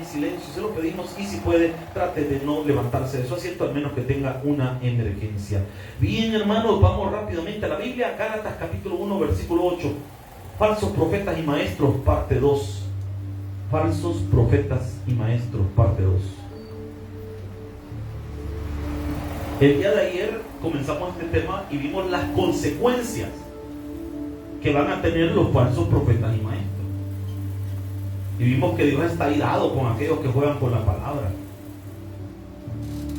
en silencio, se lo pedimos, y si puede, trate de no levantarse de su asiento, al menos que tenga una emergencia. Bien, hermanos, vamos rápidamente a la Biblia. Gálatas capítulo 1, versículo 8. Falsos profetas y maestros, parte 2. Falsos profetas y maestros, parte 2. El día de ayer comenzamos este tema y vimos las consecuencias que van a tener los falsos profetas y maestros. Y vimos que Dios está irado con aquellos que juegan con la palabra.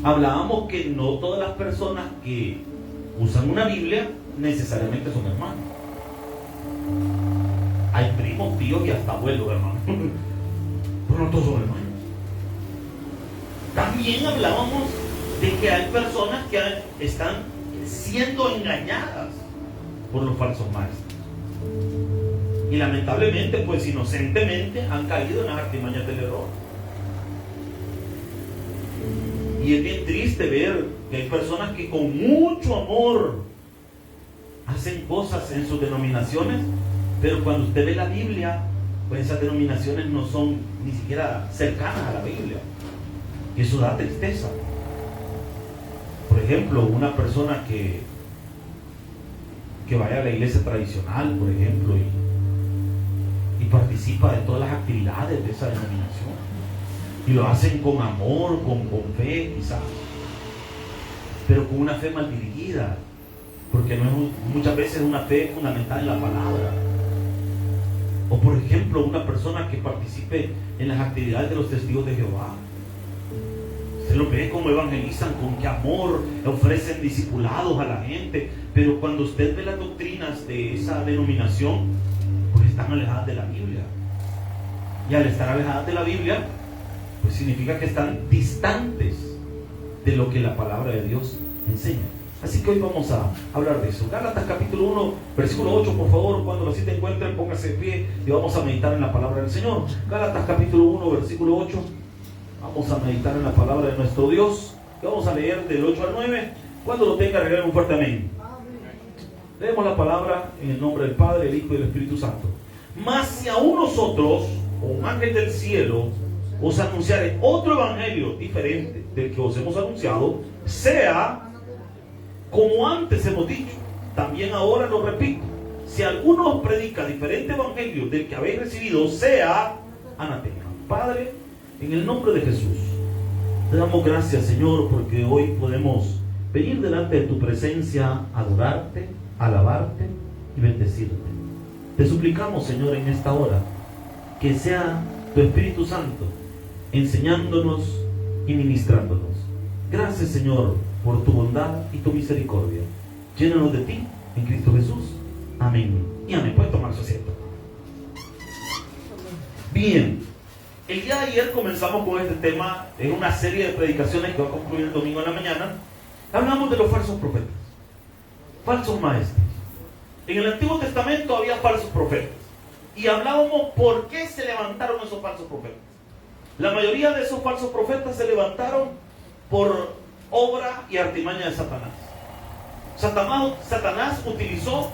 Hablábamos que no todas las personas que usan una Biblia necesariamente son hermanos. Hay primos, tíos y hasta abuelos, hermanos. Pero no todos son hermanos. También hablábamos de que hay personas que están siendo engañadas por los falsos maestros. Y lamentablemente, pues inocentemente han caído en las artimañas del error. Y es bien triste ver que hay personas que con mucho amor hacen cosas en sus denominaciones, pero cuando usted ve la Biblia, pues esas denominaciones no son ni siquiera cercanas a la Biblia. Y eso da tristeza. Por ejemplo, una persona que vaya a la iglesia tradicional, por ejemplo, y participa de todas las actividades de esa denominación, y lo hacen con amor, con fe quizás, pero con una fe mal dirigida, porque no es muchas veces una fe fundamentada en la palabra. O por ejemplo, una persona que participe en las actividades de los testigos de Jehová, se lo ve como evangelizan, con qué amor ofrecen discipulados a la gente, pero cuando usted ve las doctrinas de esa denominación, pues están alejadas de la Biblia. Y al estar alejadas de la Biblia, pues significa que están distantes de lo que la palabra de Dios enseña. Así que hoy vamos a hablar de eso. Gálatas capítulo 1, versículo 8, por favor, cuando así te encuentren, póngase de pie y vamos a meditar en la palabra del Señor. Gálatas capítulo 1, versículo 8. Vamos a meditar en la palabra de nuestro Dios. Y vamos a leer del 8 al 9. Cuando lo tenga, regalen un fuerte amén. Leemos la palabra en el nombre del Padre, el Hijo y del Espíritu Santo. Mas si aún nosotros, o un ángel del cielo, os anunciare otro evangelio diferente del que os hemos anunciado, sea como antes hemos dicho, también ahora lo repito, si alguno os predica diferente evangelio del que habéis recibido, sea anatema. Padre, en el nombre de Jesús, te damos gracias, Señor, porque hoy podemos venir delante de tu presencia, adorarte, alabarte y bendecirte. Te suplicamos, Señor, en esta hora, que sea tu Espíritu Santo enseñándonos y ministrándonos. Gracias, Señor, por tu bondad y tu misericordia. Llénanos de ti, en Cristo Jesús. Amén. Y amén. Pueden tomar su asiento. Bien, el día de ayer comenzamos con este tema en una serie de predicaciones que va a concluir el domingo en la mañana. Hablamos de los falsos profetas, falsos maestros. En el Antiguo Testamento había falsos profetas y hablábamos por qué se levantaron esos falsos profetas. La mayoría de esos falsos profetas se levantaron por obra y artimaña de Satanás. Satanás utilizó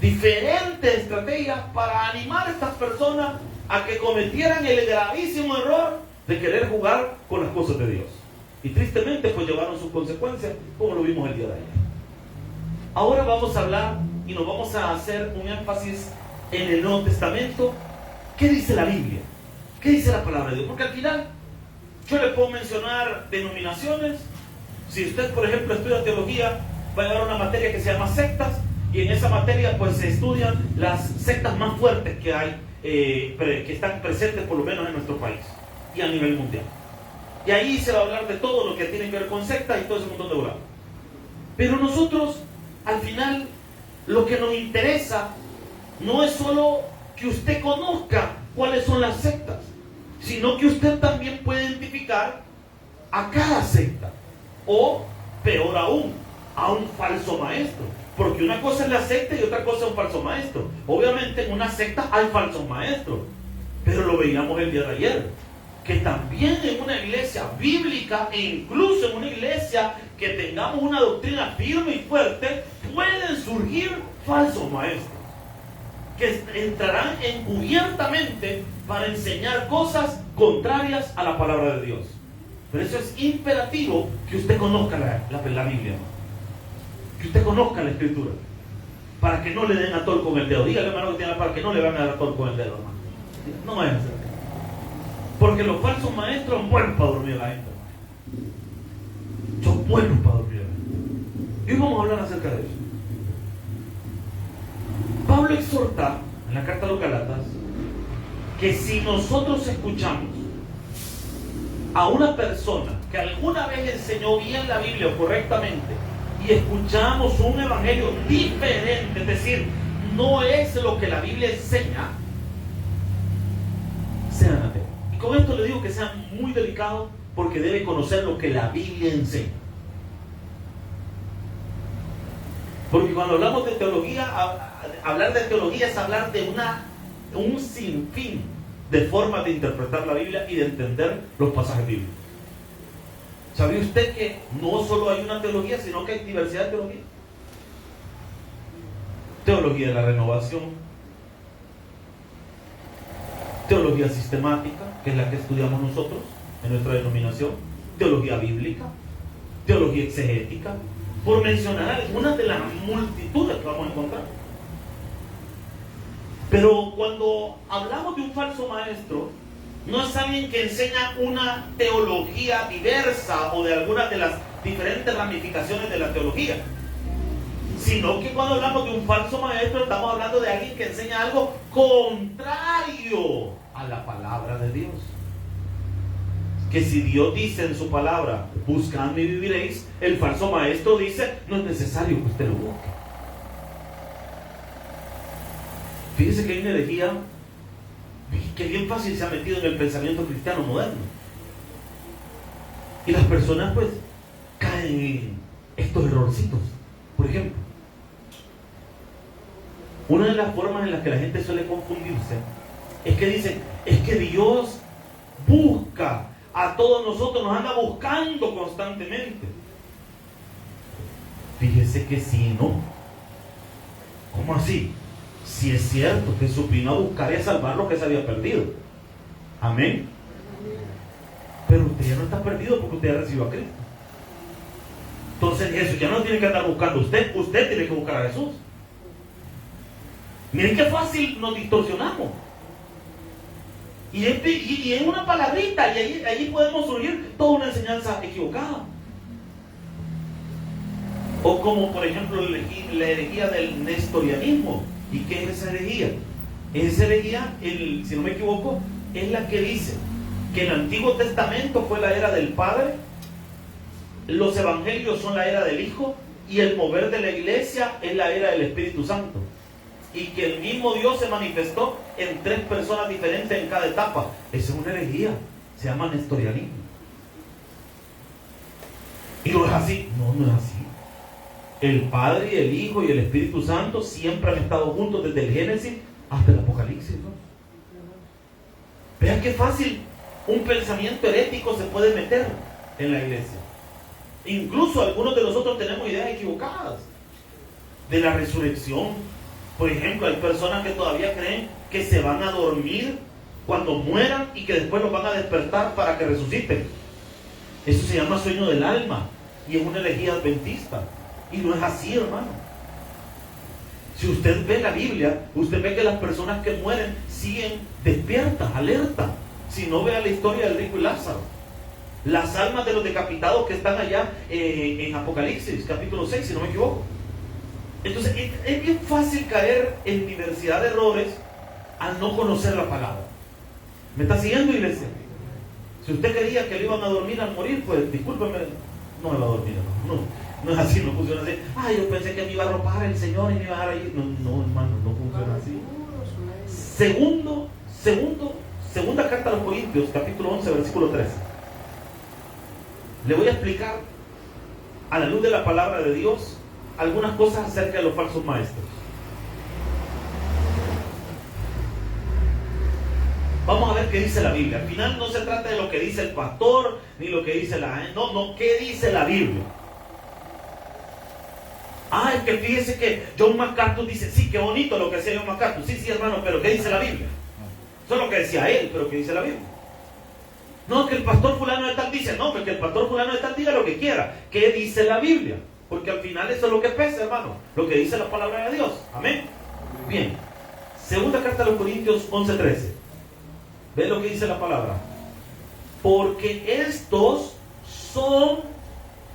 diferentes estrategias para animar a estas personas a que cometieran el gravísimo error de querer jugar con las cosas de Dios. Y tristemente pues llevaron sus consecuencias, como lo vimos el día de ayer. Ahora vamos a hablar y nos vamos a hacer un énfasis en el Nuevo Testamento. ¿Qué dice la Biblia? ¿Qué dice la palabra de Dios? Porque al final yo le puedo mencionar denominaciones. Si usted, por ejemplo, estudia teología, va a llevar una materia que se llama sectas, y en esa materia pues se estudian las sectas más fuertes que hay, que están presentes por lo menos en nuestro país y a nivel mundial. Y ahí se va a hablar de todo lo que tiene que ver con sectas y todo ese montón de bolas. Pero nosotros, al final, lo que nos interesa no es solo que usted conozca cuáles son las sectas, sino que usted también puede identificar a cada secta, o peor aún, a un falso maestro. Porque una cosa es la secta y otra cosa es un falso maestro. Obviamente en una secta hay falsos maestros, pero lo veíamos el día de ayer, que también en una iglesia bíblica e incluso en una iglesia que tengamos una doctrina firme y fuerte, pueden surgir falsos maestros. que entrarán encubiertamente para enseñar cosas contrarias a la palabra de Dios. Pero eso es imperativo que usted conozca la Biblia, que usted conozca la Escritura, para que no le den atol con el dedo. Dígale, hermano, que tiene para que no le van a dar atol con el dedo, hermano. No vayan a hacer. Porque los falsos maestros son buenos para dormir a la gente. Son buenos para dormir a la gente. Y hoy vamos a hablar acerca de eso. Pablo exhorta en la carta a los Gálatas que si nosotros escuchamos a una persona que alguna vez enseñó bien la Biblia o correctamente y escuchamos un evangelio diferente, es decir, no es lo que la Biblia enseña, sean ateos. Y con esto le digo que sea muy delicado porque debe conocer lo que la Biblia enseña. Porque cuando hablamos de teología, hablar de teología es hablar de un sinfín de formas de interpretar la Biblia y de entender los pasajes bíblicos. ¿Sabía usted que no solo hay una teología, sino que hay diversidad de teología? Teología de la renovación, teología sistemática, que es la que estudiamos nosotros en nuestra denominación, teología bíblica, teología exegética, por mencionar algunas de las multitudes que vamos a encontrar. Pero cuando hablamos de un falso maestro, no es alguien que enseña una teología diversa o de algunas de las diferentes ramificaciones de la teología, sino que cuando hablamos de un falso maestro estamos hablando de alguien que enseña algo contrario a la palabra de Dios. Que si Dios dice en su palabra, buscadme y viviréis, el falso maestro dice, no es necesario que usted lo busque. Fíjese que hay una herejía que bien fácil se ha metido en el pensamiento cristiano moderno. Y las personas pues caen en estos errorcitos. Por ejemplo, una de las formas en las que la gente suele confundirse es que dicen, es que Dios busca a todos nosotros, nos anda buscando constantemente. Fíjese que sí, ¿no? ¿Cómo así? Si es cierto, Jesús vino a buscar y a salvar lo que se había perdido. Amén. Pero usted ya no está perdido porque usted ya recibió a Cristo. Entonces Jesús ya no tiene que andar buscando a usted, usted tiene que buscar a Jesús. Miren qué fácil nos distorsionamos. Y en una palabrita, y allí podemos oír toda una enseñanza equivocada. O como por ejemplo la herejía del nestorianismo. ¿Y qué es esa herejía? Esa herejía, si no me equivoco, es la que dice que el Antiguo Testamento fue la era del Padre, los evangelios son la era del Hijo y el mover de la iglesia es la era del Espíritu Santo. Y que el mismo Dios se manifestó en 3 personas diferentes en cada etapa. Esa es una herejía, se llama nestorianismo. Y no es así, no es así. El Padre y el Hijo y el Espíritu Santo siempre han estado juntos desde el Génesis hasta el Apocalipsis, ¿no? Vean qué fácil un pensamiento herético se puede meter en la iglesia. Incluso algunos de nosotros tenemos ideas equivocadas de la resurrección. Por ejemplo, hay personas que todavía creen que se van a dormir cuando mueran y que después los van a despertar para que resuciten. Eso se llama sueño del alma y es una herejía adventista. Y no es así, hermano. Si usted ve la Biblia, usted ve que las personas que mueren siguen despiertas, alertas. Si no, vea la historia del rico y Lázaro. Las almas de los decapitados que están allá en Apocalipsis, capítulo 6, si no me equivoco. Entonces, es bien fácil caer en diversidad de errores al no conocer la palabra. ¿Me está siguiendo, iglesia? Si usted creía que le iban a dormir al morir, pues discúlpeme, no me va a dormir, no es así, no funciona así. Yo pensé que me iba a arropar el Señor y me iba a dejar ahí. No, hermano, no funciona así. Segunda carta a los Corintios, capítulo 11, versículo 13. Le voy a explicar a la luz de la palabra de Dios algunas cosas acerca de los falsos maestros. Vamos a ver qué dice la Biblia. Al final no se trata de lo que dice el pastor, ni lo que dice no, ¿qué dice la Biblia? Es que fíjese que John MacArthur dice, sí, qué bonito lo que decía John MacArthur. Sí, hermano, pero ¿qué dice la Biblia? Eso es lo que decía él, pero ¿qué dice la Biblia? No, que el pastor fulano de tal dice, no, que el pastor fulano de tal diga lo que quiera. ¿Qué dice la Biblia? Porque al final eso es lo que pesa, hermano, lo que dice la palabra de Dios. Amén. Bien, segunda carta a los Corintios 11:13. ¿Ven lo que dice la palabra? Porque estos son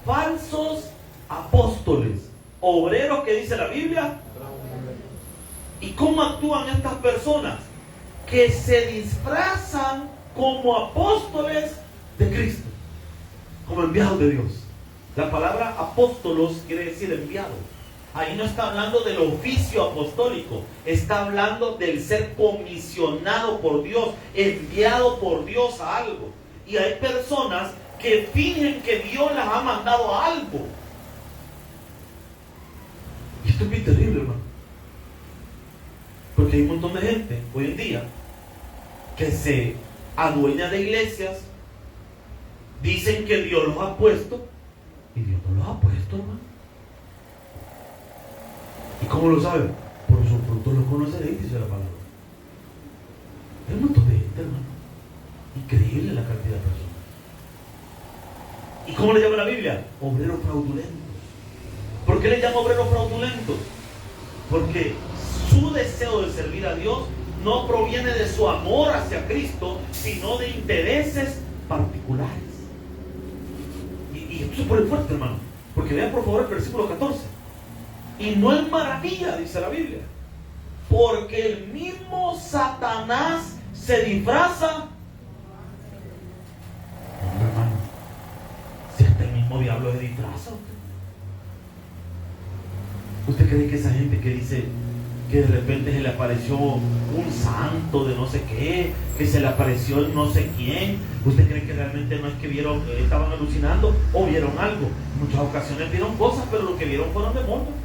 falsos apóstoles, obreros, que dice la Biblia. ¿Y cómo actúan estas personas? Que se disfrazan como apóstoles de Cristo, como enviados de Dios. La palabra apóstolos quiere decir enviado. Ahí no está hablando del oficio apostólico, está hablando del ser comisionado por Dios, enviado por Dios a algo. Y hay personas que fingen que Dios las ha mandado a algo. Y esto es bien terrible, hermano. Porque hay un montón de gente hoy en día que se adueña de iglesias, dicen que Dios los ha puesto, y Dios no los ha puesto, hermano. ¿Y cómo lo saben? Por sus frutos los conoceréis, dice la palabra. Hay un montón de gente, hermano. Increíble la cantidad de personas. ¿Y cómo le llama la Biblia? Obreros fraudulentos. ¿Por qué le llama obreros fraudulentos? Porque su deseo de servir a Dios no proviene de su amor hacia Cristo, sino de intereses particulares. Y esto se pone fuerte, hermano, porque vean por favor el versículo 14. Y no es maravilla, dice la Biblia, porque el mismo Satanás se disfraza. No, hermano, si hasta el mismo diablo se disfraza. ¿Usted cree que esa gente que dice que de repente se le apareció un santo de no sé qué, que se le apareció no sé quién, usted cree que realmente no es que vieron, estaban alucinando o vieron algo? En muchas ocasiones vieron cosas, pero lo que vieron fueron demonios.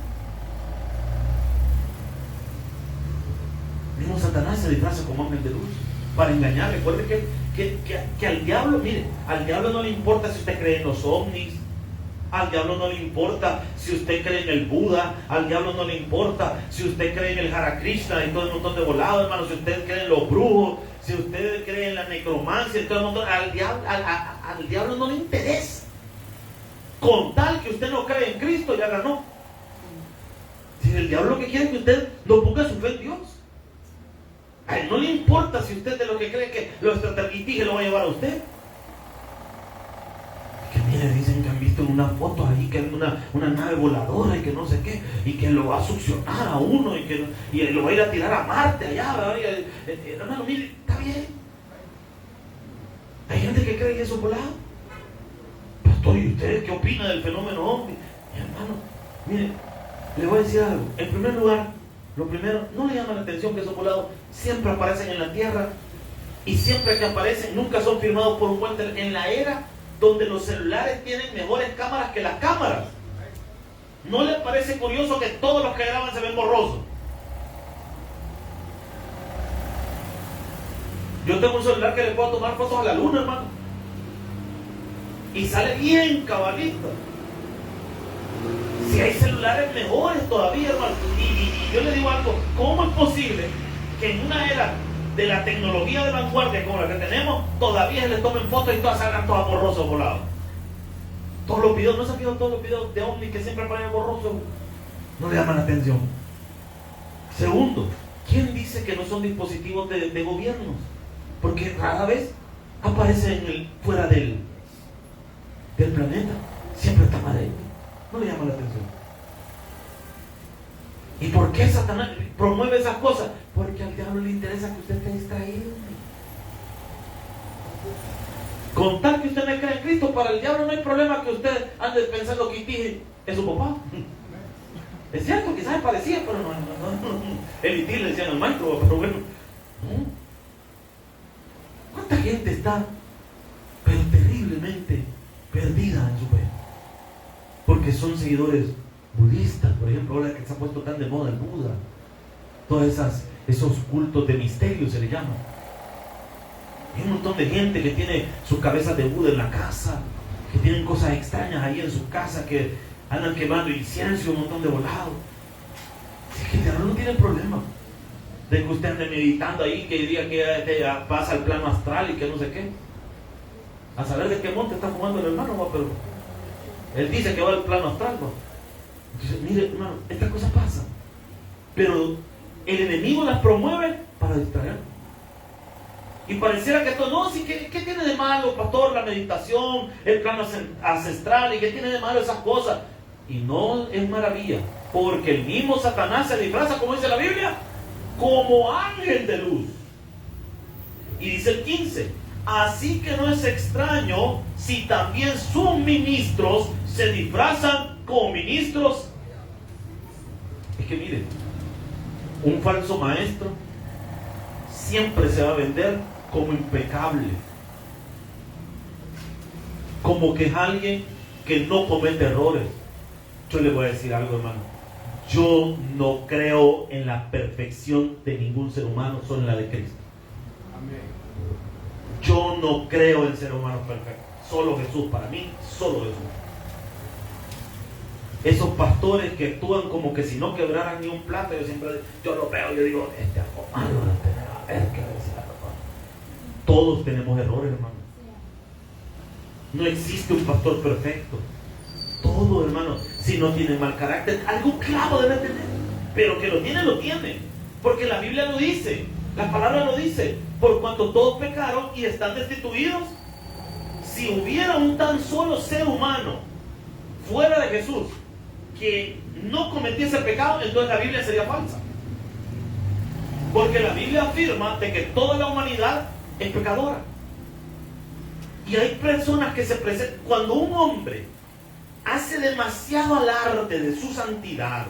Mismo Satanás se disfraza como ángel de luz para engañar. Recuerde que al diablo, mire, al diablo no le importa si usted cree en los ovnis, al diablo no le importa si usted cree en el Buda, al diablo no le importa si usted cree en el Hare Krishna y todo el montón de volados, hermano, si usted cree en los brujos, si usted cree en la necromancia y todo el montón, al diablo no le interesa. Con tal que usted no cree en Cristo, ya ganó. Si el diablo lo que quiere es que usted no ponga su fe en Dios. A él no le importa si usted de lo que cree que los extraterrestres lo va a llevar a usted. Que mire, dicen que han visto en una foto ahí que hay una nave voladora y que no sé qué, y que lo va a succionar a uno y lo va a ir a tirar a Marte allá, ¿verdad? Hermano, mire, está bien. Hay gente que cree en eso volado. Pastor, ¿y usted qué opina del fenómeno ovni? Hermano, mire, le voy a decir algo. En primer lugar, lo primero, no le llama la atención que esos volados siempre aparecen en la Tierra, y siempre que aparecen nunca son firmados por un buen en la era donde los celulares tienen mejores cámaras que las cámaras. ¿No le parece curioso que todos los que graban se ven borrosos? Yo tengo un celular que le puedo tomar fotos a la luna, hermano, y sale bien cabalito. Si hay celulares mejores todavía, hermano. Y yo le digo algo, ¿cómo es posible que en una era de la tecnología de vanguardia como la que tenemos, todavía se les tomen fotos y todas salgan todas borrosas volados? Todos los videos, ¿no se han visto todos los videos de ovnis que siempre aparecen borrosos? No le llaman la atención. Segundo, ¿quién dice que no son dispositivos de gobiernos? Porque rara vez aparecen fuera del planeta. Siempre están adentro. No le llama la atención. ¿Y por qué Satanás promueve esas cosas? Porque al diablo le interesa que usted esté distraído. Con tal que usted no cree en Cristo, para el diablo no hay problema que usted ande pensando que Iti es su papá. Es cierto, quizás parecía, pero no. El Iti le decían al maestro, pero bueno. ¿Cuánta gente está, pero terriblemente perdida en su fe? Porque son seguidores budistas, por ejemplo, ahora que se ha puesto tan de moda el Buda. Todos esos cultos de misterio se le llaman. Hay un montón de gente que tiene sus cabezas de Buda en la casa, que tienen cosas extrañas ahí en su casa, que andan quemando incienso, un montón de volados. Si es que el diablo no tiene problema de que usted ande meditando ahí, que diga que ya pasa al plano astral y que no sé qué. A saber de qué monte está jugando el hermano, ¿va? Pero él dice que va al plano astral, ¿va? Entonces, mire, hermano, estas cosas pasan, pero el enemigo las promueve para distraer. Y pareciera que esto, no, sí, ¿qué tiene de malo, pastor, la meditación, el plano ancestral, y qué tiene de malo esas cosas? Y no es maravilla, porque el mismo Satanás se disfraza, como dice la Biblia, como ángel de luz. Y dice el 15, así que no es extraño si también sus ministros se disfrazan como ministros. Es que miren, un falso maestro siempre se va a vender como impecable, como que es alguien que no comete errores. Yo le voy a decir algo, hermano. Yo no creo en la perfección de ningún ser humano, solo en la de Cristo. Yo no creo en ser humano perfecto, solo Jesús. Para mí, solo Jesús. Esos pastores que actúan como que si no quebraran ni un plato, yo lo veo y yo digo, este es algo malo de tener, a ver qué decir. Todos tenemos errores, hermano. No existe un pastor perfecto. Todo, hermano, si no tiene mal carácter, algo claro debe tener. Pero que lo tiene. Porque la Biblia lo dice, la palabra lo dice. Por cuanto todos pecaron y están destituidos. Si hubiera un tan solo ser humano fuera de Jesús que no cometiese pecado, entonces la Biblia sería falsa. Porque la Biblia afirma de que toda la humanidad es pecadora. Y hay personas que se presentan, cuando un hombre hace demasiado alarde de su santidad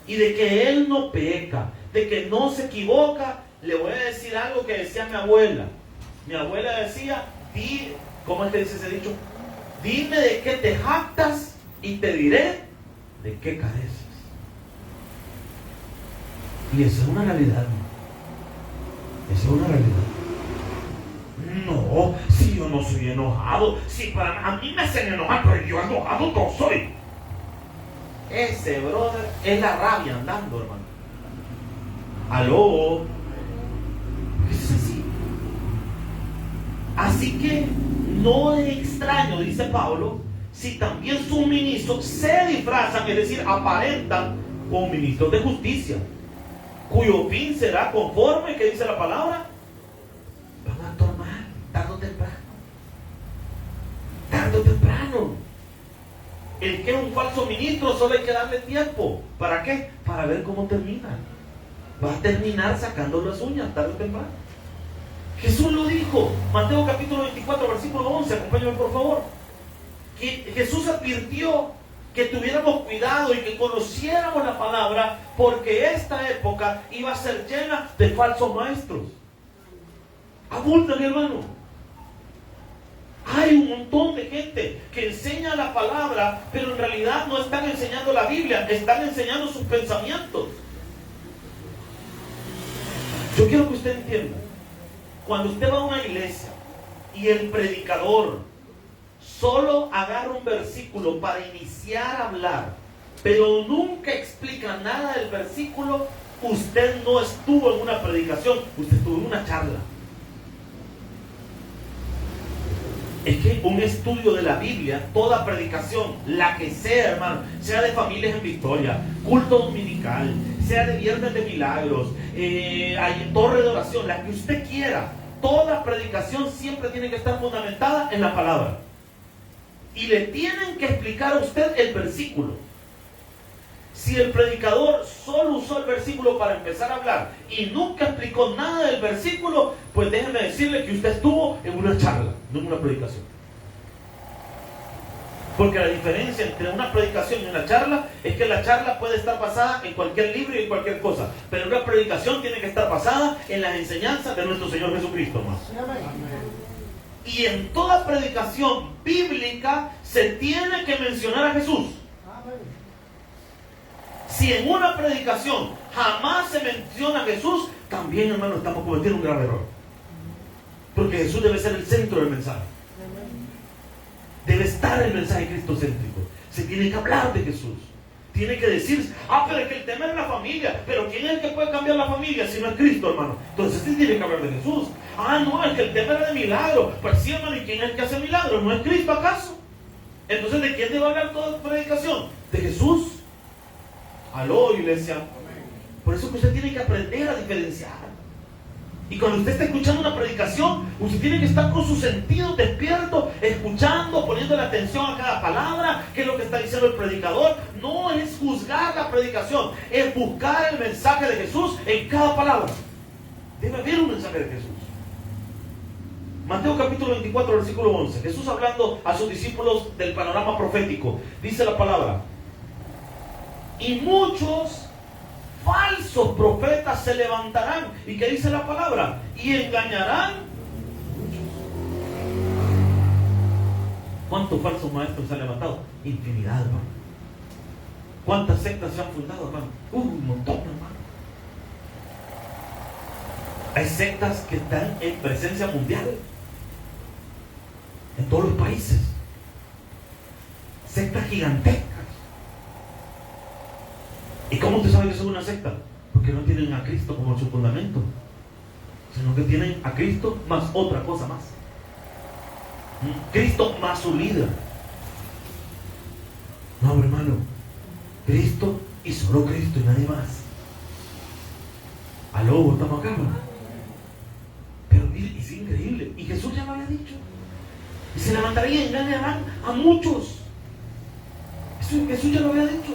y de que él no peca, de que no se equivoca, le voy a decir algo que decía mi abuela. Mi abuela decía, ¿cómo es que dice ese dicho? Dime de qué te jactas y te diré de qué careces. Y esa es una realidad, ¿no? Esa es una realidad. No, si yo no soy enojado, si a mí me hacen enojar, pero yo enojado no soy. Ese brother es la rabia andando, hermano. Aló. Es así. Así que no es extraño, dice Pablo, si también sus ministros se disfrazan, es decir, aparentan como ministros de justicia, cuyo fin será conforme, que dice la palabra, van a tomar tarde o temprano. El que es un falso ministro solo hay que darle tiempo. ¿Para qué? Para ver cómo termina. Va a terminar sacando las uñas tarde o temprano. Jesús lo dijo, Mateo capítulo 24, versículo 11, acompáñame por favor. Que Jesús advirtió que tuviéramos cuidado y que conociéramos la palabra, porque esta época iba a ser llena de falsos maestros. Abunda, mi hermano. Hay un montón de gente que enseña la palabra, pero en realidad no están enseñando la Biblia, están enseñando sus pensamientos. Yo quiero que usted entienda, cuando usted va a una iglesia y el predicador solo agarra un versículo para iniciar a hablar, pero nunca explica nada del versículo, usted no estuvo en una predicación, usted estuvo en una charla. Es que un estudio de la Biblia, toda predicación, la que sea, hermano, sea de Familias en Victoria, culto dominical, sea de Viernes de Milagros, hay torre de oración, la que usted quiera, toda predicación siempre tiene que estar fundamentada en la palabra. Y le tienen que explicar a usted el versículo. Si el predicador solo usó el versículo para empezar a hablar y nunca explicó nada del versículo, pues déjeme decirle que usted estuvo en una charla, no en una predicación. Porque la diferencia entre una predicación y una charla es que la charla puede estar basada en cualquier libro y en cualquier cosa, pero una predicación tiene que estar basada en las enseñanzas de nuestro Señor Jesucristo, hermano. Y en toda predicación bíblica se tiene que mencionar a Jesús. Si en una predicación jamás se menciona a Jesús, también, hermano, estamos cometiendo un grave error. Porque Jesús debe ser el centro del mensaje. Debe estar el mensaje cristocéntrico. Se tiene que hablar de Jesús. Tiene que decir, pero es que el tema es la familia. Pero ¿quién es el que puede cambiar la familia si no es Cristo, hermano? Entonces sí tiene que hablar de Jesús. No, es que el tema era de milagro. Pues sí, hermano, ¿y quién es el que hace milagros? ¿No es Cristo acaso? Entonces, ¿de quién debe hablar toda predicación? De Jesús. Aló, iglesia. Por eso que usted tiene que aprender a diferenciar. Y cuando usted está escuchando una predicación, usted tiene que estar con sus sentidos despiertos, escuchando, poniéndole atención a cada palabra, qué es lo que está diciendo el predicador. No es juzgar la predicación, es buscar el mensaje de Jesús en cada palabra. Debe haber un mensaje de Jesús. Mateo capítulo 24, versículo 11. Jesús hablando a sus discípulos del panorama profético. Dice la palabra: y muchos falsos profetas se levantarán. ¿Y qué dice la palabra? Y engañarán. ¿Cuántos falsos maestros se han levantado? Infinidad, hermano. ¿Cuántas sectas se han fundado, hermano? Un montón, hermano. Hay sectas que están en presencia mundial, en todos los países. Sectas gigantescas. ¿Y cómo usted sabe que son una secta? Porque no tienen a Cristo como su fundamento, sino que tienen a Cristo más otra cosa más. Cristo más su líder. No, hermano, Cristo y solo Cristo y nadie más. Aló, estamos acá, hermano. Pero mire, es increíble. Y Jesús ya lo había dicho. Y se levantarán y engañarán a muchos. Eso Jesús ya lo había dicho.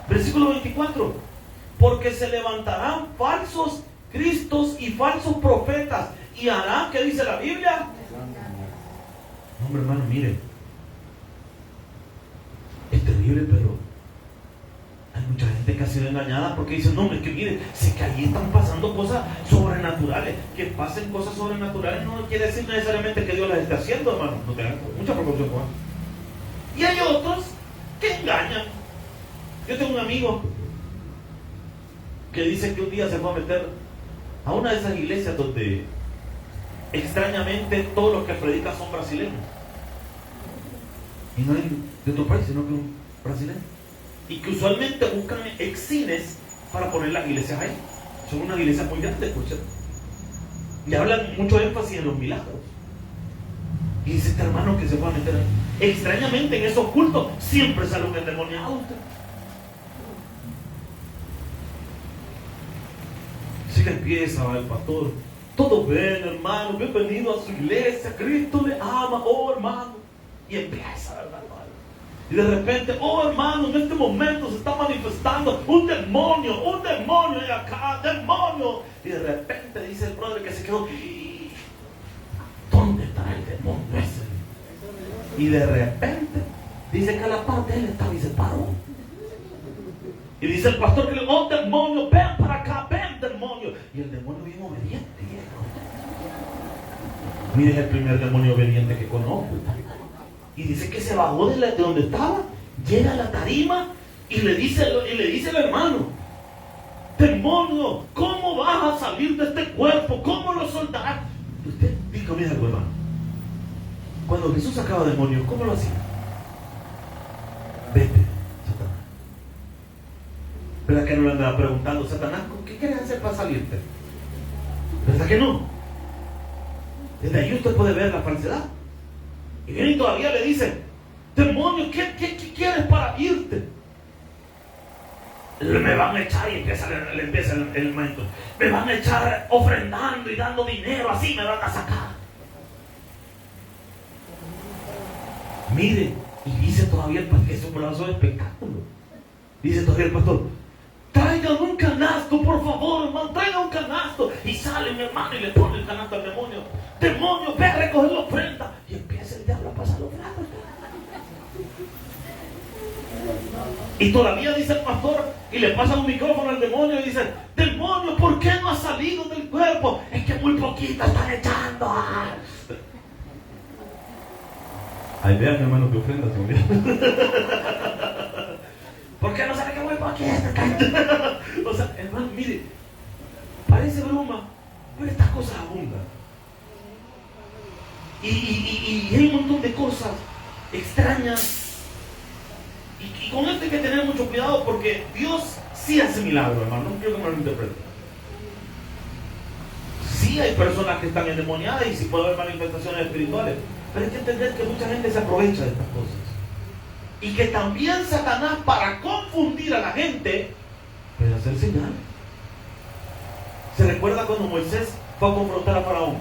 Versículo 24: porque se levantarán falsos cristos y falsos profetas y harán, ¿qué dice la Biblia? Hombre, hermano, mire, es terrible, pero hay mucha gente que ha sido engañada porque dicen, no, es que mire, sé que allí están pasando cosas sobrenaturales. Que pasen cosas sobrenaturales no quiere decir necesariamente que Dios las esté haciendo, hermano. No tengan mucha proporción con eso. Y hay otros que engañan. Yo tengo un amigo que dice que un día se fue a meter a una de esas iglesias donde extrañamente todos los que predican son brasileños. Y no hay de otro país, sino que un brasileño. Y que usualmente buscan excines para poner las iglesias ahí. Son unas iglesias muy grandes, por cierto. Y hablan mucho énfasis en los milagros. Y dice este hermano que se fue a meter ahí. Extrañamente en esos cultos siempre sale un endemoniado. Así que empieza el pastor: todos ven, hermano, bienvenido a su iglesia, Cristo le ama, oh hermano. Y empieza, ¿verdad, hermano? Y de repente, oh hermano, en este momento se está manifestando un demonio y acá, demonio. Y de repente dice el brother que se quedó: ¿dónde está el demonio ese? Y de repente dice que a la parte de él estaba y se paró. Y dice el pastor que le dijo: oh demonio, ven para acá, ven demonio. Y el demonio bien obediente. Mire, es el primer demonio obediente que conozco. Y dice que se bajó de donde estaba, llega a la tarima y le dice al hermano: demonio, ¿cómo vas a salir de este cuerpo? ¿Cómo lo soltarás? Y usted, dígame algo, hermano. Cuando Jesús sacaba demonios, ¿cómo lo hacía? Vete, Satanás. ¿Verdad que no le andaba preguntando: Satanás, ¿qué quieres hacer para salirte? ¿Verdad que no? Desde ahí usted puede ver la falsedad. Y viene y todavía le dice: demonio, ¿qué quieres para irte? Me van a echar, y le empieza el maestro: me van a echar ofrendando y dando dinero, así me van a sacar. Mire, y dice todavía el pastor, eso por la razón de espectáculo. Dice todavía el pastor: traigan un canasto, por favor, hermano, traigan un canasto. Y sale mi hermano y le pone el canasto al demonio: demonio, ve a recoger la ofrenda. Y empieza el diablo a pasar la ofrenda. Y todavía dice el pastor, y le pasa un micrófono al demonio y dice: demonio, ¿por qué no ha salido del cuerpo? Es que muy poquito están echando. Ahí vean, hermano, que ofrenda se murió. ¿Por qué no sabe que muy poquito? O sea, hermano, mire, parece broma, pero estas cosas abundan. Y hay un montón de cosas extrañas. Y con esto hay que tener mucho cuidado porque Dios sí hace milagros, hermano. No quiero que me lo interpreten. Sí hay personas que están endemoniadas y sí puede haber manifestaciones espirituales. Pero hay que entender que mucha gente se aprovecha de estas cosas. Y que también Satanás, para confundir a la gente, puede hacer señales. ¿Se recuerda cuando Moisés fue a confrontar a Faraón?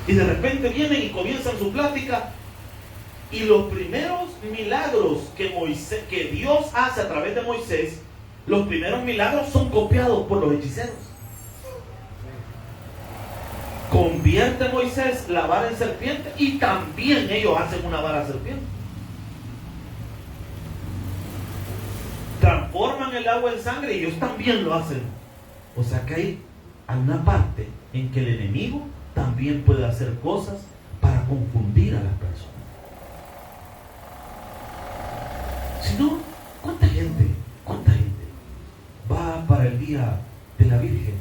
Y de repente vienen y comienzan su plática. Y los primeros milagros que Dios hace a través de Moisés, los primeros milagros son copiados por los hechiceros. Convierte Moisés la vara en serpiente y también ellos hacen una vara serpiente. Transforman el agua en sangre y ellos también lo hacen. O sea que hay una parte en que el enemigo también puede hacer cosas para confundir a las personas. Si no, ¿cuánta gente va para el día de la Virgen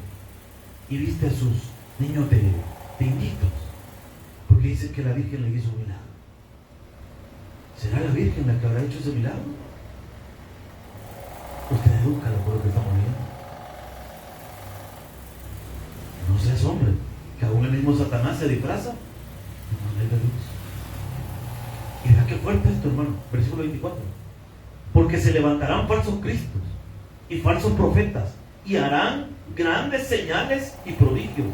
y viste a sus niños de inditos? Porque dicen que la Virgen le hizo un milagro. ¿Será la Virgen la que habrá hecho ese milagro? Usted edúcalo por lo que estamos viendo. No seas hombre, que aún el mismo Satanás se disfraza y no le da luz. Y vea qué fuerte esto, hermano. Versículo 24. Porque se levantarán falsos cristos y falsos profetas y harán grandes señales y prodigios,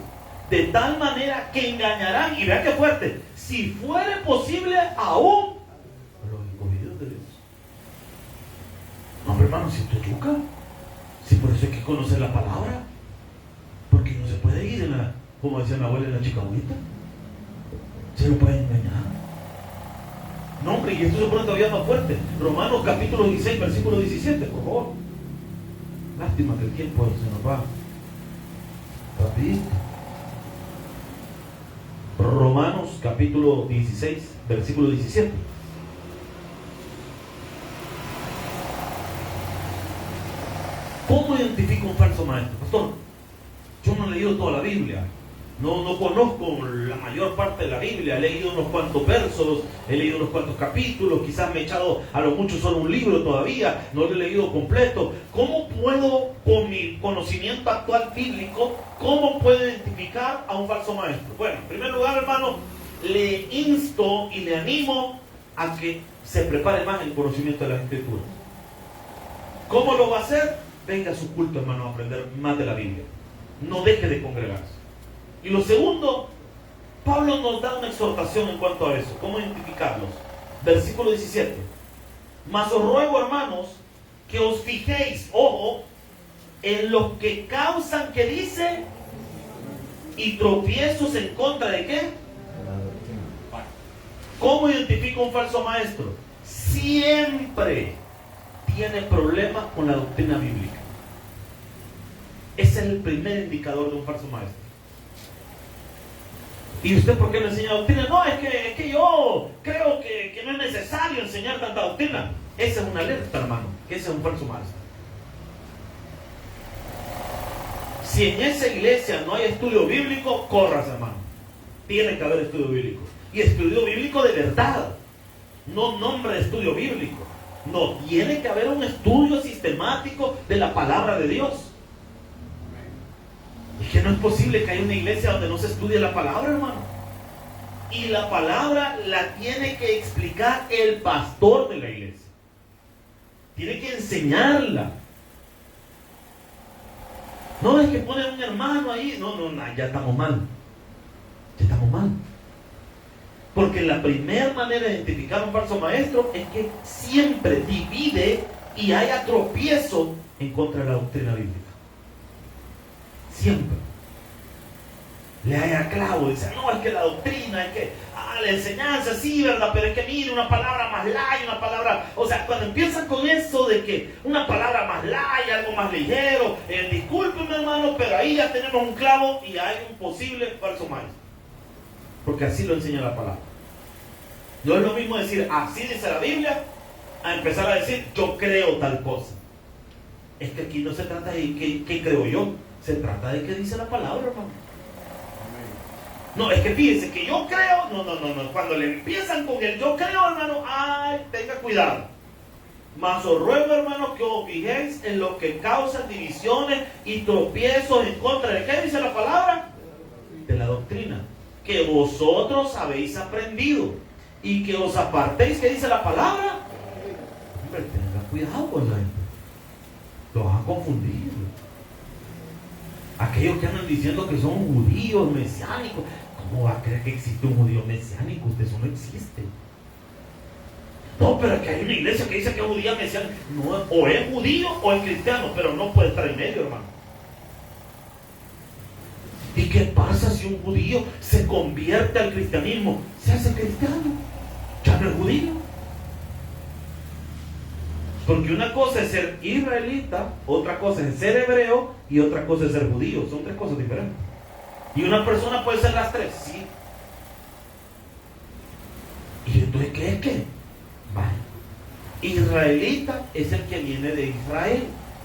de tal manera que engañarán, y vea qué fuerte, si fuere posible, aún a los escogidos de Dios. No, pero hermano, si esto es yuca, si por eso hay que conocer la palabra, porque no se puede ir como decía mi abuela, en la chicahuita, se lo pueden engañar. No, hombre, y esto se pone todavía más fuerte. Romanos capítulo 16, versículo 17, por favor. Lástima que el tiempo se nos va rapidito. Romanos capítulo 16, versículo 17. ¿Cómo identifico un falso maestro? Pastor, yo no he leído toda la Biblia. No conozco la mayor parte de la Biblia. He leído unos cuantos versos, he leído unos cuantos capítulos, quizás me he echado a lo mucho solo un libro todavía, no lo he leído completo. ¿Cómo puedo, con mi conocimiento actual bíblico, cómo puedo identificar a un falso maestro? Bueno, en primer lugar, hermano, le insto y le animo a que se prepare más en el conocimiento de las Escrituras. ¿Cómo lo va a hacer? Venga a su culto, hermano, a aprender más de la Biblia. No deje de congregarse. Y lo segundo, Pablo nos da una exhortación en cuanto a eso. ¿Cómo identificarlos? Versículo 17. Mas os ruego, hermanos, que os fijéis, ojo, en los que causan, que dice, y tropiezos en contra de ¿qué? ¿Cómo identifico un falso maestro? Siempre tiene problemas con la doctrina bíblica. Ese es el primer indicador de un falso maestro. ¿Y usted por qué no enseña doctrina? No, es que yo creo que no es necesario enseñar tanta doctrina. Esa es una alerta, hermano, que ese es un falso maestro. Si en esa iglesia no hay estudio bíblico, corras, hermano. Tiene que haber estudio bíblico. Y estudio bíblico de verdad. No nombre de estudio bíblico. No, tiene que haber un estudio sistemático de la palabra de Dios. Es que no es posible que haya una iglesia donde no se estudie la palabra, hermano. Y la palabra la tiene que explicar el pastor de la iglesia. Tiene que enseñarla. No es que ponen un hermano ahí. No, ya estamos mal. Ya estamos mal. Porque la primera manera de identificar a un falso maestro es que siempre divide y haya tropiezo en contra de la doctrina bíblica. Siempre. Le haya clavo, dice, no, es que la doctrina, es que la enseñanza, sí, ¿verdad? Pero es que mire, una palabra más light, una palabra, o sea, cuando empiezan con eso de que una palabra más light, algo más ligero, discúlpeme, hermano, pero ahí ya tenemos un clavo y hay un posible falso maestro. Porque así lo enseña la palabra. No es lo mismo decir, así dice la Biblia, a empezar a decir, yo creo tal cosa. Es que aquí no se trata de qué creo yo, se trata de qué dice la palabra, hermano. No, es que fíjense que yo creo, no. Cuando le empiezan con el yo creo, hermano, ay, tenga cuidado. Mas os ruego, hermano, que os fijéis en lo que causa divisiones y tropiezos en contra de ¿qué dice la palabra? De la doctrina. Que vosotros habéis aprendido y que os apartéis, ¿qué dice la palabra? Hombre, tenga cuidado con la gente. Los han confundido. Aquellos que andan diciendo que son judíos mesiánicos, ¿cómo va a creer que existe un judío mesiánico? Usted eso no existe. No, pero es que hay una iglesia que dice que es judía mesiánica. No, o es judío o es cristiano, pero no puede estar en medio, hermano. ¿Y qué pasa si un judío se convierte al cristianismo? Se hace cristiano, ya no es judío. Porque una cosa es ser israelita, otra cosa es ser hebreo y otra cosa es ser judío. Son tres cosas diferentes. Y una persona puede ser las tres, sí. ¿Y entonces qué es qué? Vale. Israelita es el que viene de Israel,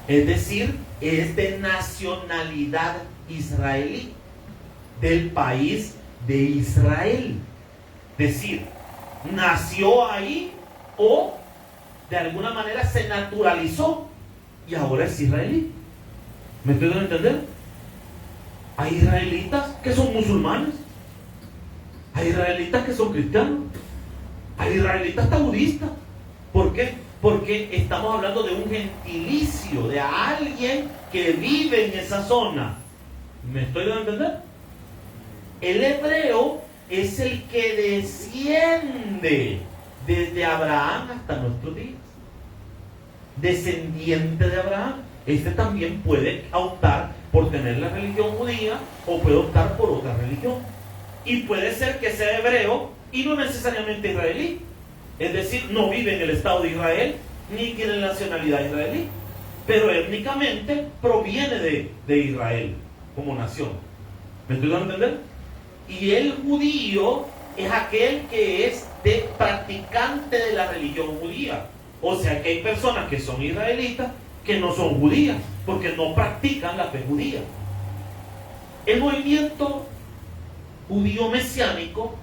es decir, es de nacionalidad israelí, del país de Israel. Es decir, nació ahí o de alguna manera se naturalizó y ahora es israelí. ¿Me estoy dando a entender? Hay israelitas que son musulmanes, hay israelitas que son cristianos, hay israelitas hasta budistas. ¿Por qué? Porque estamos hablando de un gentilicio, de alguien que vive en esa zona. ¿Me estoy dando a entender? El hebreo es el que desciende desde Abraham hasta nuestros días. Descendiente de Abraham. Este también puede optar por tener la religión judía o puede optar por otra religión. Y puede ser que sea hebreo y no necesariamente israelí. Es decir, no vive en el Estado de Israel ni tiene la nacionalidad israelí, pero étnicamente proviene de Israel como nación. ¿Me estoy dando a entender? Y el judío es aquel que es practicante de la religión judía. O sea que hay personas que son israelitas que no son judías porque no practican la fe judía. El movimiento judío mesiánico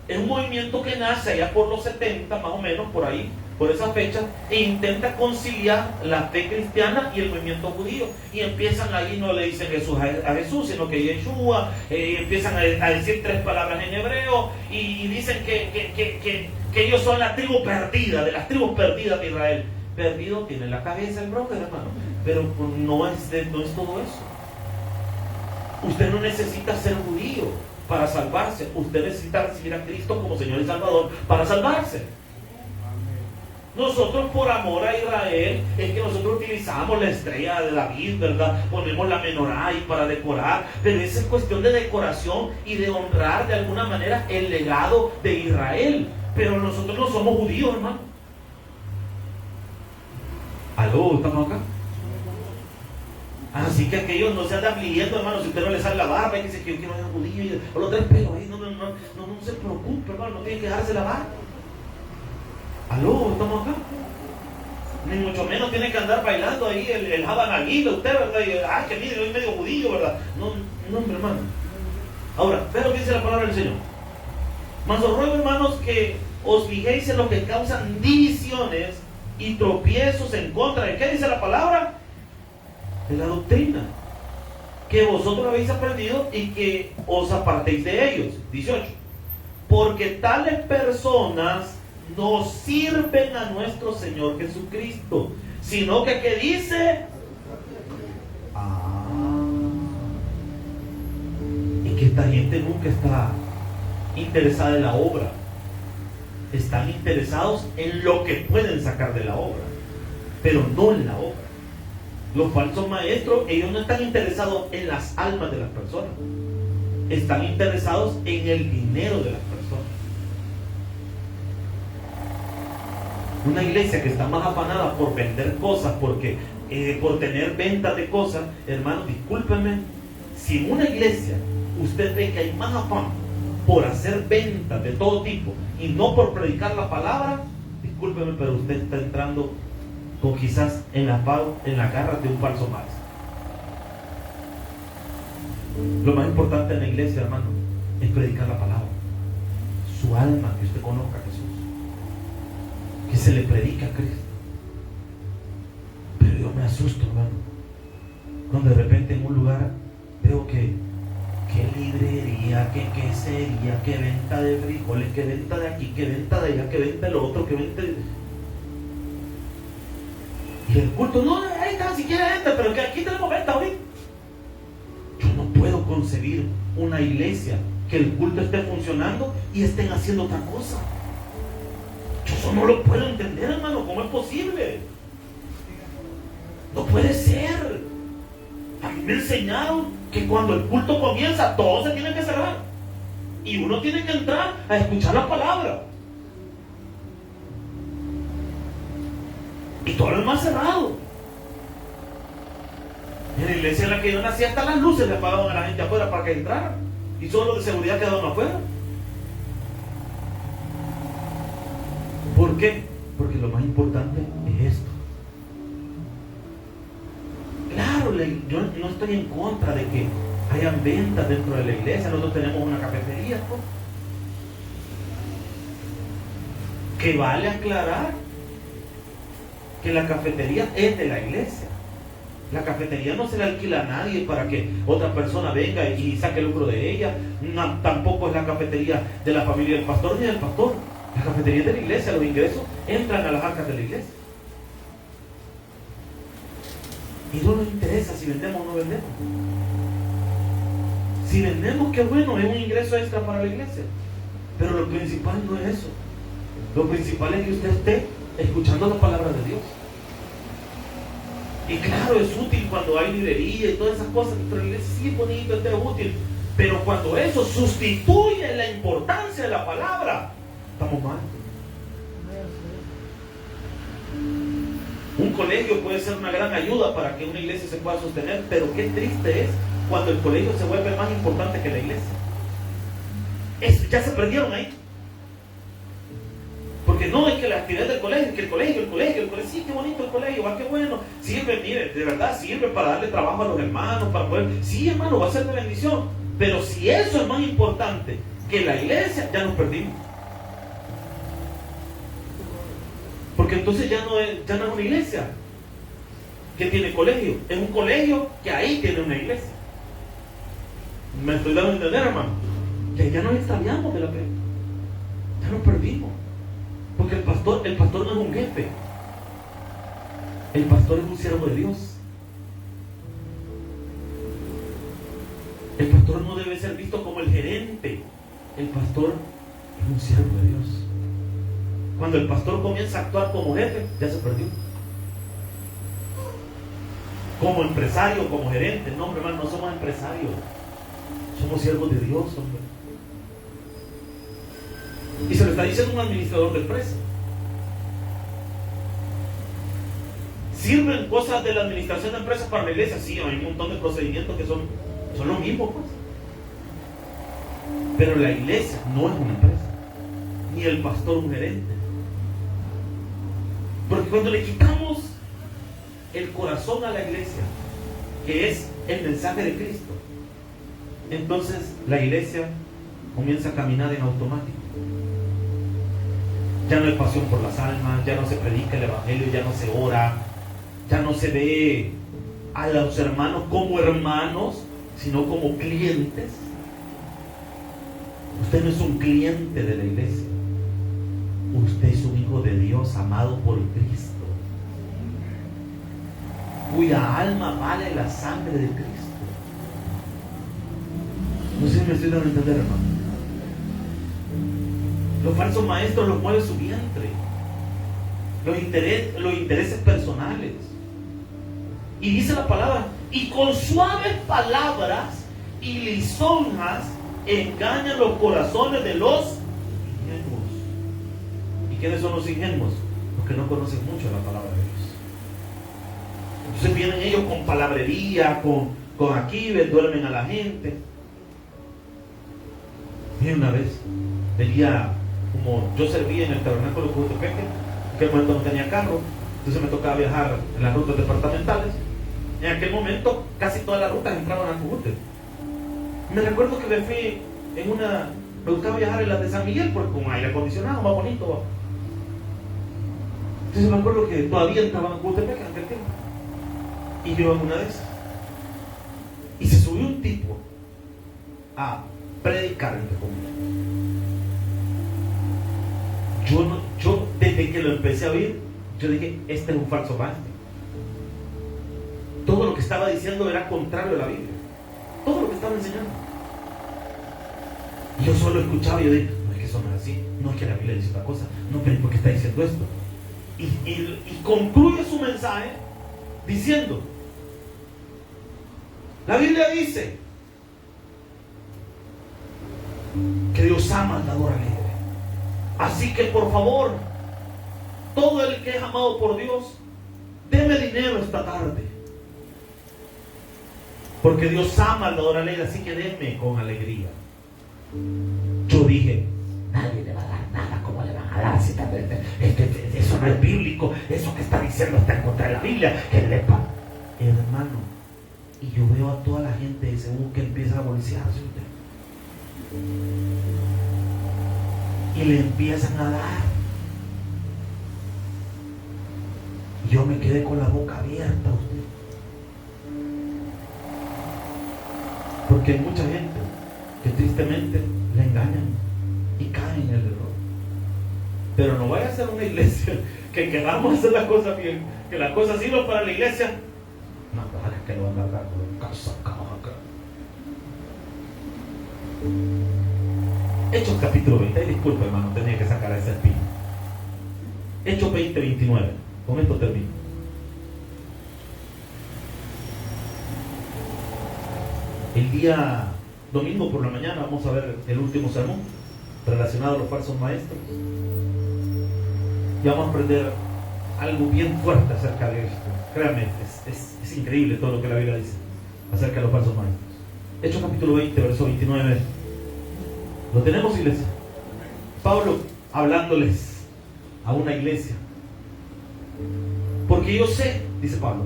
es un movimiento que nace allá por los 70, más o menos, por ahí, por esa fecha, e intenta conciliar la fe cristiana y el movimiento judío. Y empiezan ahí, no le dicen Jesús a Jesús, sino que Yeshua, empiezan a decir tres palabras en hebreo, y dicen que ellos son la tribu perdida, de las tribus perdidas de Israel. Perdido tiene la cabeza el brother, hermano, pero no es todo eso. Usted no necesita ser judío para salvarse. Usted necesita recibir a Cristo como Señor y Salvador para salvarse. Nosotros, por amor a Israel, es que nosotros utilizamos la estrella de David, ¿verdad? Ponemos la menorá ahí para decorar, pero esa es cuestión de decoración y de honrar de alguna manera el legado de Israel. Pero nosotros no somos judíos, hermano. ¿Aló? ¿Estamos acá? Así que aquellos no se andan afligiendo, hermano. Si usted no le sale la barba y dice que yo quiero ser judío o los tres pelos ahí, no se preocupe, hermano, no tiene que dejarse la barba. ¿Aló? ¿Estamos acá? Ni mucho menos tiene que andar bailando ahí el Habanagila, usted, ¿verdad? Y, que mire, yo soy medio judío, ¿verdad? No, hombre, hermano. Ahora, ve lo que dice la palabra del Señor. Mas os ruego, hermanos, que os fijéis en lo que causan divisiones y tropiezos en contra de ¿qué dice la palabra? De la doctrina, que vosotros habéis aprendido y que os apartéis de ellos. 18. Porque tales personas no sirven a nuestro Señor Jesucristo, sino que ¿qué dice? Es que esta gente nunca está interesada en la obra. Están interesados en lo que pueden sacar de la obra, pero no en la obra. Los falsos maestros, ellos no están interesados en las almas de las personas, están interesados en el dinero de las personas. Una iglesia que está más afanada por vender cosas, por tener ventas de cosas, hermano, discúlpenme, si en una iglesia usted ve que hay más afán por hacer ventas de todo tipo y no por predicar la palabra, discúlpeme, pero usted está entrando con quizás en la garra de un falso maestro. Lo más importante en la iglesia, hermano, es predicar la palabra. Su alma, que usted conozca a Jesús, que se le predica a Cristo. Pero yo me asusto, hermano, cuando de repente en un lugar veo que librería, que quesería, que venta de frijoles, que venta de aquí, que venta de allá, que venta de lo otro, que venta de... Y el culto, no, ahí está, si quiere venta, pero que aquí tenemos venta ahorita. Yo no puedo concebir una iglesia que el culto esté funcionando y estén haciendo otra cosa. Yo eso no lo puedo entender, hermano. ¿Cómo es posible? No puede ser. A mí me enseñaron que cuando el culto comienza, todo se tiene que cerrar y uno tiene que entrar a escuchar la palabra, y todo lo demás cerrado. En la iglesia en la que yo nací, hasta las luces le apagaban a la gente afuera para que entrara, y solo los de seguridad quedaban afuera. ¿Por qué? Porque lo más importante es esto. Claro, yo no estoy en contra de que hayan ventas dentro de la iglesia. Nosotros tenemos una cafetería, pues, que vale aclarar que la cafetería es de la iglesia. La cafetería no se le alquila a nadie para que otra persona venga y saque lucro de ella. No, tampoco es la cafetería de la familia del pastor ni del pastor. La cafetería es de la iglesia. Los ingresos entran a las arcas de la iglesia. Y no nos interesa si vendemos o no vendemos. Si vendemos, qué bueno, es un ingreso extra para la iglesia. Pero lo principal no es eso. Lo principal es que usted esté escuchando la palabra de Dios. Y claro, es útil cuando hay librería y todas esas cosas, pero la iglesia sí es bonito, es útil. Pero cuando eso sustituye la importancia de la palabra, estamos mal. Un colegio puede ser una gran ayuda para que una iglesia se pueda sostener, pero qué triste es cuando el colegio se vuelve más importante que la iglesia. Eso, ya se perdieron ahí. Porque no es que la actividad del colegio, que el colegio, sí, qué bonito el colegio, va, qué bueno, sirve, mire, de verdad sirve para darle trabajo a los hermanos, para poder, sí, hermano, va a ser de bendición. Pero si eso es más importante que la iglesia, ya nos perdimos. Porque entonces ya no es una iglesia que tiene colegio, es un colegio que ahí tiene una iglesia. Me estoy dando a entender, hermano, que ya nos extraviamos de la fe, ya nos perdimos. Porque el pastor no es un jefe, el pastor es un siervo de Dios. El pastor no debe ser visto como el gerente, el pastor es un siervo de Dios. Cuando el pastor comienza a actuar como jefe, ya se perdió. Como empresario, como gerente. No, hombre, hermano, no somos empresarios. Somos siervos de Dios, hombre. Y se lo está diciendo un administrador de empresa. ¿Sirven cosas de la administración de empresas para la iglesia? Sí, hay un montón de procedimientos que son los mismos, pues. Pero la iglesia no es una empresa, ni el pastor un gerente. Porque cuando le quitamos el corazón a la iglesia, que es el mensaje de Cristo, entonces la iglesia comienza a caminar en automático. Ya no hay pasión por las almas, ya no se predica el evangelio, ya no se ora, ya no se ve a los hermanos como hermanos, sino como clientes. Usted no es un cliente de la iglesia. Usted es un hijo de Dios amado por Cristo, cuya alma vale la sangre de Cristo. No sé si me estoy dando a entender, hermano. Los falsos maestros los mueve su vientre, los intereses personales. Y dice la palabra, y con suaves palabras y lisonjas engañan los corazones de los ingenuos. ¿Y quiénes son los ingenuos? Los que no conocen mucho la palabra de Dios. Entonces vienen ellos con palabrería, con aquí, duermen a la gente. Y una vez venía, como yo servía en el tabernáculo de Cojutepeque, en aquel momento no tenía carro, entonces me tocaba viajar en las rutas departamentales. En aquel momento casi todas las rutas entraban a Cojute. Me recuerdo que me fui Me gustaba viajar en las de San Miguel porque con aire acondicionado, más bonito, ¿va? Entonces me acuerdo que todavía entraban en Coatepec en aquel tiempo. Y yo en una de esas. Y se subió un tipo a predicar entre comillas. Yo desde que lo empecé a oír, yo dije, este es un falso maestro. Todo lo que estaba diciendo era contrario a la Biblia. Todo lo que estaba enseñando. Y yo solo escuchaba y yo dije, no es que eso no es así, no es que la Biblia dice otra cosa, no, pero ¿por qué está diciendo esto? Y concluye su mensaje diciendo, la Biblia dice que Dios ama al dador alegre. Así que por favor, todo el que es amado por Dios, deme dinero esta tarde. Porque Dios ama al dador alegre, así que deme con alegría. Yo dije, nadie le va a dar nada, ¿cómo le van a dar? Si eso no es bíblico, eso que está diciendo está en contra de la Biblia. Hermano, y yo veo a toda la gente de ese bus que empieza a bolsearse y le empiezan a dar. Y yo me quedé con la boca abierta, usted. Porque hay mucha gente que tristemente le engañan y caen en el error. Pero no vaya a ser una iglesia que queramos hacer las cosas bien, que las cosas sirvan para la iglesia. No, que lo van a dar con casa acá. Hechos capítulo 20, disculpe hermano, tenía que sacar esa espina. Hechos 20, 29, con esto termino. El día domingo por la mañana vamos a ver el último sermón relacionado a los falsos maestros. Y vamos a aprender algo bien fuerte acerca de esto. Créanme, es increíble todo lo que la Biblia dice acerca de los falsos maestros. Hechos capítulo 20, verso 29. ¿Lo tenemos, iglesia? Pablo hablándoles a una iglesia. Porque yo sé, dice Pablo,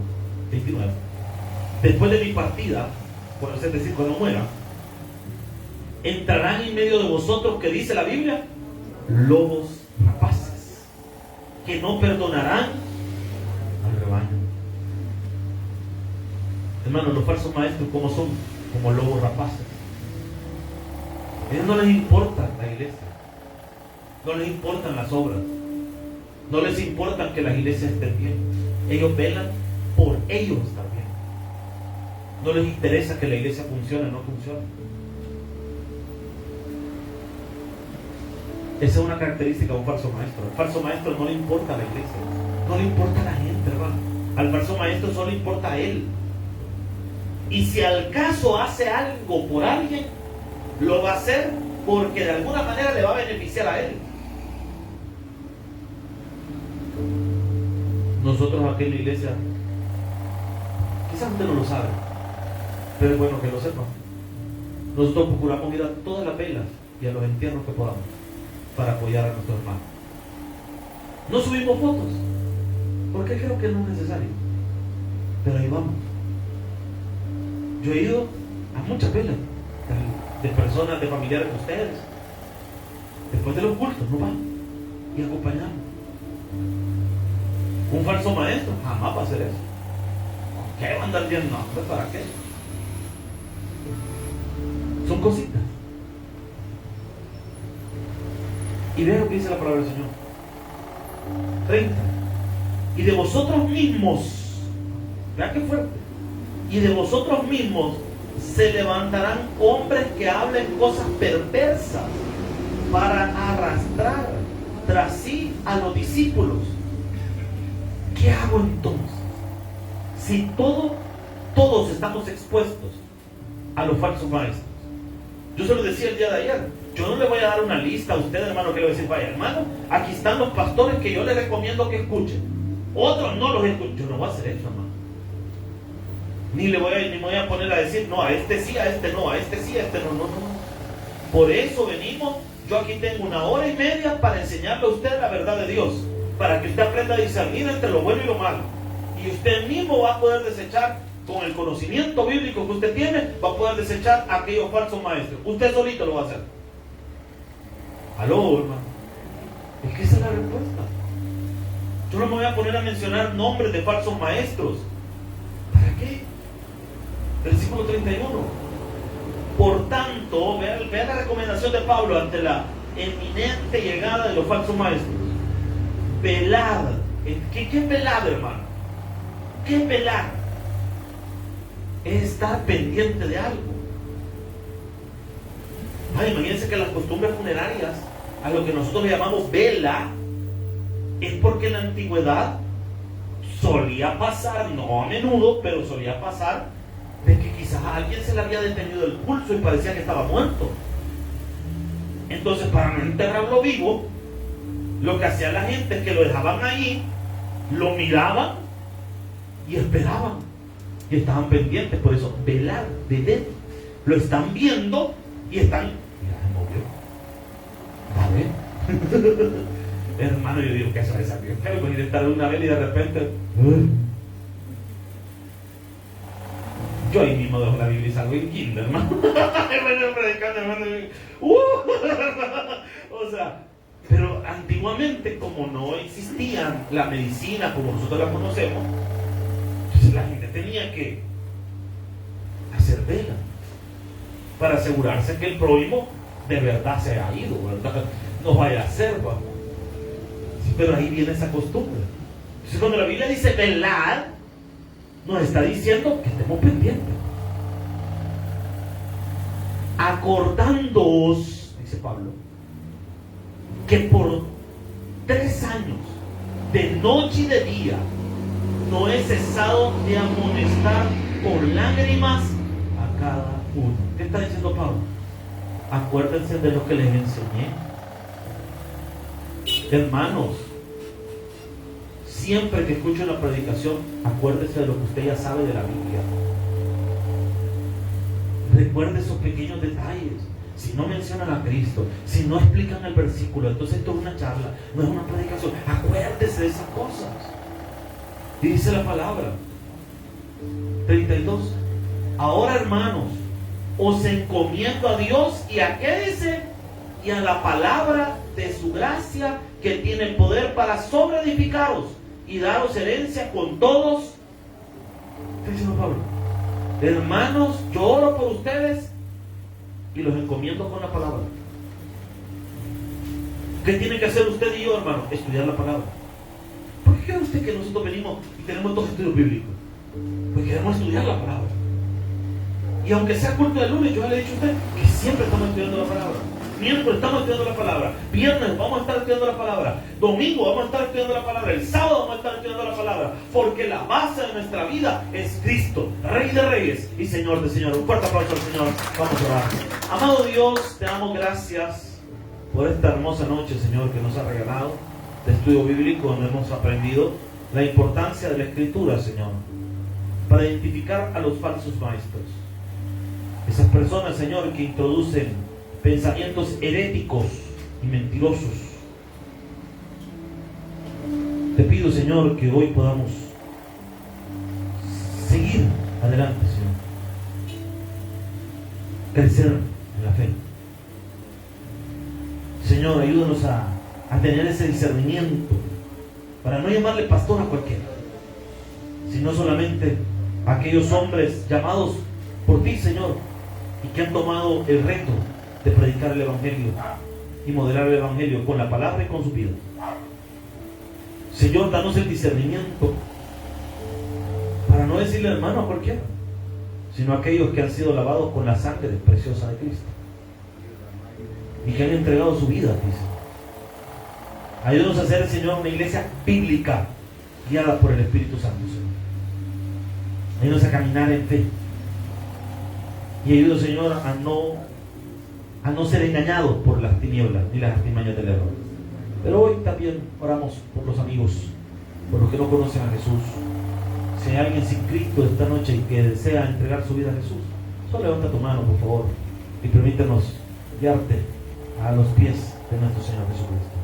29, después de mi partida, es decir, cuando muera, entrarán en medio de vosotros, que dice la Biblia, lobos rapaces, que no perdonarán al rebaño. Hermanos, los falsos maestros, ¿cómo son? Como lobos rapaces. A ellos no les importa la iglesia, no les importan las obras, no les importa que las iglesias estén bien. Ellos velan por ellos estar bien. No les interesa que la iglesia funcione o no funcione. Esa es una característica de un falso maestro. Al falso maestro no le importa la iglesia, no le importa la gente, hermano. Al falso maestro solo le importa a él. Y si al caso hace algo por alguien, lo va a hacer porque de alguna manera le va a beneficiar a él. Nosotros aquí en la iglesia, quizás usted no lo sabe, pero es bueno que lo sepa. Nosotros procuramos ir a todas las velas y a los entierros que podamos para apoyar a nuestros hermanos. No subimos fotos porque creo que no es necesario, pero ahí vamos. Yo he ido a muchas velas de personas, de familiares de ustedes. Después de los cultos, no van y acompañamos. Un falso maestro jamás va a hacer eso. ¿Qué va a andar viendo? No, ¿para qué? Son cositas. Y vean lo que dice la palabra del Señor. 30. Y de vosotros mismos, vean qué fuerte, y de vosotros mismos se levantarán hombres que hablen cosas perversas para arrastrar tras sí a los discípulos. ¿Qué hago entonces? Si todos estamos expuestos a los falsos maestros. Yo se lo decía el día de ayer. Yo no le voy a dar una lista a usted, hermano, que le voy a decir, vaya, hermano, aquí están los pastores que yo le recomiendo que escuchen. Otros no los escuchen. Yo no voy a hacer eso, hermano. Ni me voy a poner a decir, no, a este sí, a este no, a este sí, a este no, no. Por eso venimos. Yo aquí tengo 1 hora y media para enseñarle a usted la verdad de Dios, para que usted aprenda a discernir entre lo bueno y lo malo. Y usted mismo va a poder desechar con el conocimiento bíblico que usted tiene, va a poder desechar a aquellos falsos maestros. Usted solito lo va a hacer. Aló, hermano. Es que esa es la respuesta. Yo no me voy a poner a mencionar nombres de falsos maestros. ¿Para qué? Versículo 31. Por tanto, vean la recomendación de Pablo ante la eminente llegada de los falsos maestros. Velad. ¿Qué es velad, hermano? ¿Qué es velar? Es estar pendiente de algo. Imagínense que las costumbres funerarias, a lo que nosotros le llamamos vela, es porque en la antigüedad solía pasar, no a menudo, pero solía pasar, de que quizás a alguien se le había detenido el pulso y parecía que estaba muerto. Entonces, para no enterrarlo vivo, lo que hacía la gente es que lo dejaban ahí, lo miraban y esperaban, y estaban pendientes. Por eso, velar, de ver, lo están viendo y están, mira, se movió, a ver. Hermano, yo digo que eso es algo enfermo, y de estar en una vela y de repente yo ahí mismo dejo la Biblia y salgo en kinder, hermano. O sea, pero antiguamente, como no existía la medicina como nosotros la conocemos, entonces la gente tenía que hacer vela para asegurarse que el prójimo de verdad se haya ido, ¿verdad? No vaya a ser, vamos. Sí, pero ahí viene esa costumbre. Entonces, cuando la Biblia dice velar, nos está diciendo que estemos pendientes. Acordándoos, dice Pablo, que por 3 años, de noche y de día, no he cesado de amonestar con lágrimas a cada uno. ¿Qué está diciendo Pablo? Acuérdense de lo que les enseñé. Hermanos, siempre que escuche una predicación, acuérdese de lo que usted ya sabe de la Biblia. Recuerde esos pequeños detalles. Si no mencionan a Cristo, si no explican el versículo, entonces esto es una charla, no es una predicación. Acuérdese de esas cosas. Y dice la palabra 32. Ahora, hermanos, os encomiendo a Dios y a qué dice, y a la palabra de su gracia, que tiene poder para sobreedificaros y daros herencia con todos. ¿Qué dice Pablo? Hermanos, yo oro por ustedes y los encomiendo con la palabra. ¿Qué tiene que hacer usted y yo, hermano? Estudiar la palabra. ¿Por qué cree usted que nosotros venimos y tenemos 2 estudios bíblicos? Pues queremos estudiar la palabra. Y aunque sea culto de lunes, yo le he dicho a usted que siempre estamos estudiando la palabra. Miércoles estamos estudiando la palabra. Viernes vamos a estar estudiando la palabra. Domingo vamos a estar estudiando la palabra. El sábado vamos a estar estudiando la palabra. Porque la base de nuestra vida es Cristo, Rey de Reyes y Señor de Señores. Un fuerte aplauso al Señor. Vamos a orar. Amado Dios, te damos gracias por esta hermosa noche, Señor, que nos ha regalado de estudio bíblico, donde hemos aprendido la importancia de la Escritura, Señor, para identificar a los falsos maestros. Esas personas, Señor, que introducen pensamientos heréticos y mentirosos. Te pido, Señor, que hoy podamos seguir adelante, Señor. Crecer en la fe. Señor, ayúdanos a tener ese discernimiento para no llamarle pastor a cualquiera, sino solamente a aquellos hombres llamados por ti, Señor, y que han tomado el reto de predicar el Evangelio y modelar el Evangelio con la palabra y con su vida. Señor, danos el discernimiento para no decirle hermano a cualquiera, sino a aquellos que han sido lavados con la sangre preciosa de Cristo y que han entregado su vida a ti. Ayúdanos a ser, Señor, una iglesia bíblica guiada por el Espíritu Santo, Señor. Ayúdanos a caminar en fe y ayúdanos, Señor, a no ser engañados por las tinieblas ni las artimañas del error. Pero hoy también oramos por los amigos, por los que no conocen a Jesús. Si hay alguien sin Cristo esta noche y que desea entregar su vida a Jesús, solo levanta tu mano, por favor, y permítanos guiarte a los pies de nuestro Señor Jesucristo.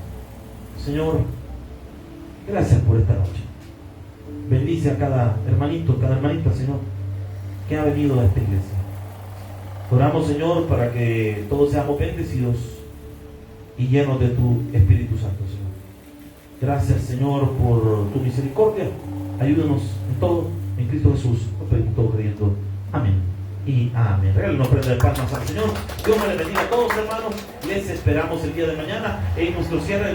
Señor, gracias por esta noche. Bendice a cada hermanito, cada hermanita, Señor, que ha venido a esta iglesia. Oramos, Señor, para que todos seamos bendecidos y llenos de tu Espíritu Santo, Señor. Gracias, Señor, por tu misericordia. Ayúdanos en todo, en Cristo Jesús. Nos pedimos todo creyendo. Amén y amén. Regalen una prenda de palmas al Señor. Dios me les bendiga a todos, hermanos. Les esperamos el día de mañana en nuestro cierre.